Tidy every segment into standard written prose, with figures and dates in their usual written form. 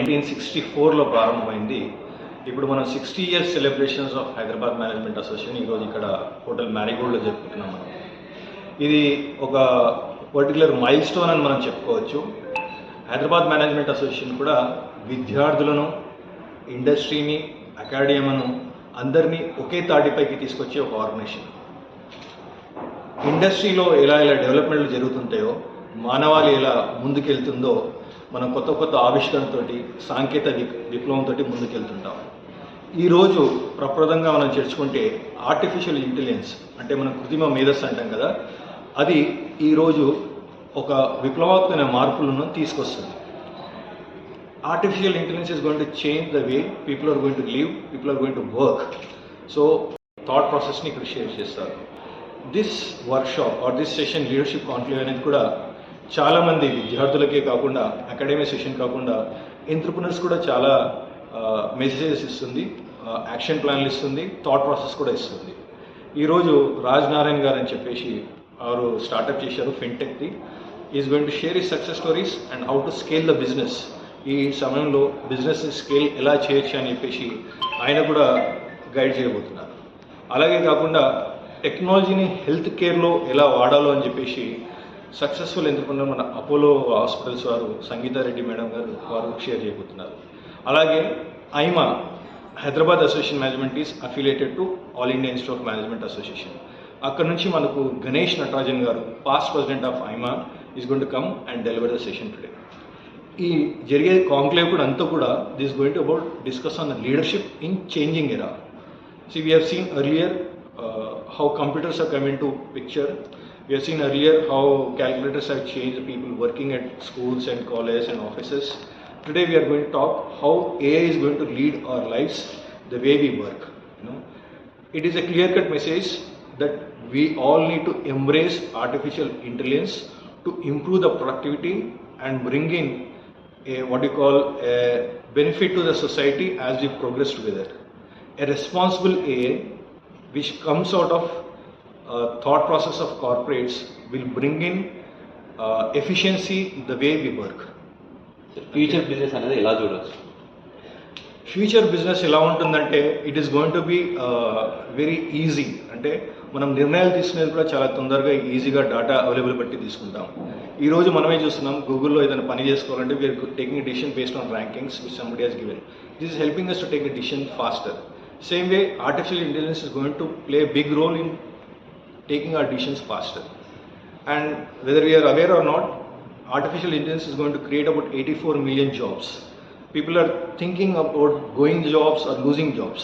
1964లో ప్రారంభమైంది. ఇప్పుడు మనం 60 years celebrations of Hyderabad management association ఈరోజు ఇక్కడ హోటల్ మ్యారీగోల్డ్లో జరుపుకుంటున్నాం మనం. ఇది ఒక పర్టికులర్ మైల్ స్టోన్ అని మనం చెప్పుకోవచ్చు. హైదరాబాద్ మేనేజ్మెంట్ అసోసియేషన్ కూడా విద్యార్థులను, ఇండస్ట్రీని, అకాడమియాను అందరినీ ఒకే తాటిపైకి తీసుకొచ్చే ఒక ఆర్గనైజేషన్. ఇండస్ట్రీలో ఎలా డెవలప్మెంట్లు జరుగుతుంటాయో, మానవాళి ఎలా ముందుకెళ్తుందో మనం కొత్త కొత్త ఆవిష్కరణతోటి, సాంకేతిక విప్లవంతో ముందుకెళ్తుంటాం. ఈరోజు ప్రప్రదంగా మనం చేర్చుకుంటే ఆర్టిఫిషియల్ ఇంటెలిజెన్స్ అంటే మనం కృత్రిమ మేధస్సు అంటాం కదా, అది ఈరోజు ఒక విప్లవాత్మక మార్పులను తీసుకొస్తుంది. Artificial intelligence is going to change the way people are going to live, people are going to work. So thought ప్రాసెస్ని ఇక్కడ షేర్ చేస్తారు. This workshop or this session leadership conclave అనేది కూడా చాలామంది విద్యార్థులకే కాకుండా, అకాడమిక్ సెషన్ కాకుండా ఎంట్రప్రెనర్స్ కూడా చాలా మెసేజెస్ ఇస్తుంది, యాక్షన్ ప్లాన్లు ఇస్తుంది, థాట్ ప్రాసెస్ కూడా ఇస్తుంది. ఈరోజు రాజ్ నారాయణ్ గారు అని చెప్పేసి వారు స్టార్టప్ చేశారు ఫిన్టెక్ది. ఈజ్ గోయింగ్ టు షేర్ ఈ success stories and how to scale the business. ఈ సమయంలో బిజినెస్ స్కేల్ ఎలా చేయొచ్చు అని చెప్పేసి ఆయన కూడా గైడ్ చేయబోతున్నారు. అలాగే కాకుండా టెక్నాలజీని హెల్త్ కేర్లో ఎలా వాడాలో అని చెప్పేసి సక్సెస్ఫుల్ ఎంట్రప్రెనర్ మన అపోలో హాస్పిటల్స్ వారు సంగీతారెడ్డి మేడం గారు వారు షేర్ చేయబోతున్నారు. అలాగే AIMA Hyderabad Association Management is affiliated to All India Institute of Management Association. అక్కడ నుంచి మనకు గణేష్ నటరాజన్ గారు, past president of AIMA, is going to come and deliver the session today. ఈ జరిగే కాంక్లేవ్ కూడా అంతా కూడా this going to about discuss on the leadership in changing era. See, we have seen earlier how computers have come into picture. We have seen earlier how calculators have changed people working at schools and colleges and offices. Today we are going to talk how AI is going to lead our lives, the way we work. It is a clear-cut message that we all need to embrace artificial intelligence to improve the productivity and bring in what you call a benefit to the society as we progress together. A responsible AI which comes out of thought process of corporates will bring in efficiency the way we work. Future business అనేది ఎలా చూడవచ్చు? Future business ఎలా ఉంటుందంటే it is going to be very easy. అంటే మనం నిర్ణయాలు తీసుకునేది కూడా చాలా తొందరగా ఈజీగా డేటా అవైలబుల్ బట్టి తీసుకుంటాం. ఈరోజు మనమే చూస్తున్నాం, గూగుల్లో ఏదైనా పని చేసుకోవాలంటే we're taking decision based on rankings which somebody has given. This is helping us to take a decision faster. Same way, artificial intelligence is going to play a big role in taking our decisions faster. And whether we are aware or not, artificial intelligence is going to create about 84 million jobs. People are thinking about going jobs or losing jobs.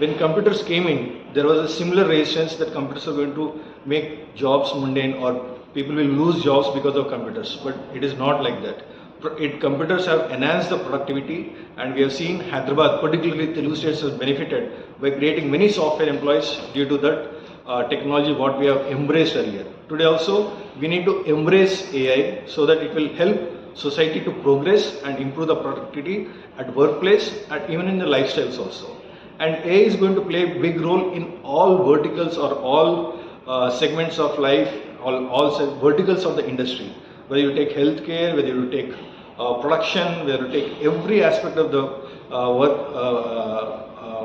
When computers came in, there was a similar resistance that computers are going to make jobs mundane or people will lose jobs because of computers. But it is not like that. Computers have enhanced the productivity, and we have seen Hyderabad, particularly Telugu states, has benefited by creating many software employees due to that technology what we have embraced earlier. Today also we need to embrace AI so that it will help society to progress and improve the productivity at workplace and even in the lifestyles also. And AI is going to play a big role in all verticals or all segments of life, all verticals of the industry. Whether you take healthcare, whether you take production, whether you take every aspect of the work,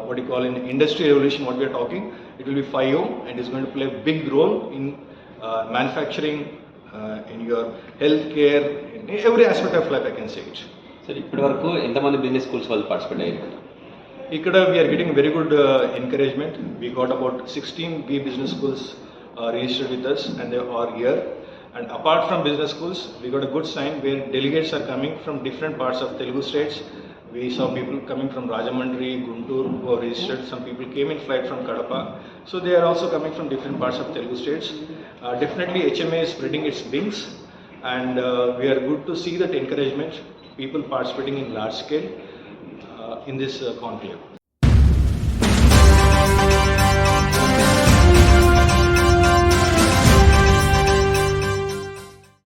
what you call in industry revolution, what we are talking, it will be 5O and is going to play a big role in manufacturing, in your healthcare, in every aspect of life, I can say it. Sir, ఇప్పటి వరకు ఎంతమంది business schools వాళ్ళు participate అయ్యారు? ఇక్కడ we are getting very good encouragement. We got about 16 B business schools registered with us and they are here. And apart from business schools, we got a good sign where delegates are coming from different parts of Telugu states. We saw people coming from Rajahmundry, Guntur who are registered. Some people came in flight from Kadapa. So they are also coming from different parts of Telugu states. Definitely HMA is spreading its wings and we are good to see that encouragement, people participating in large scale in this conclave.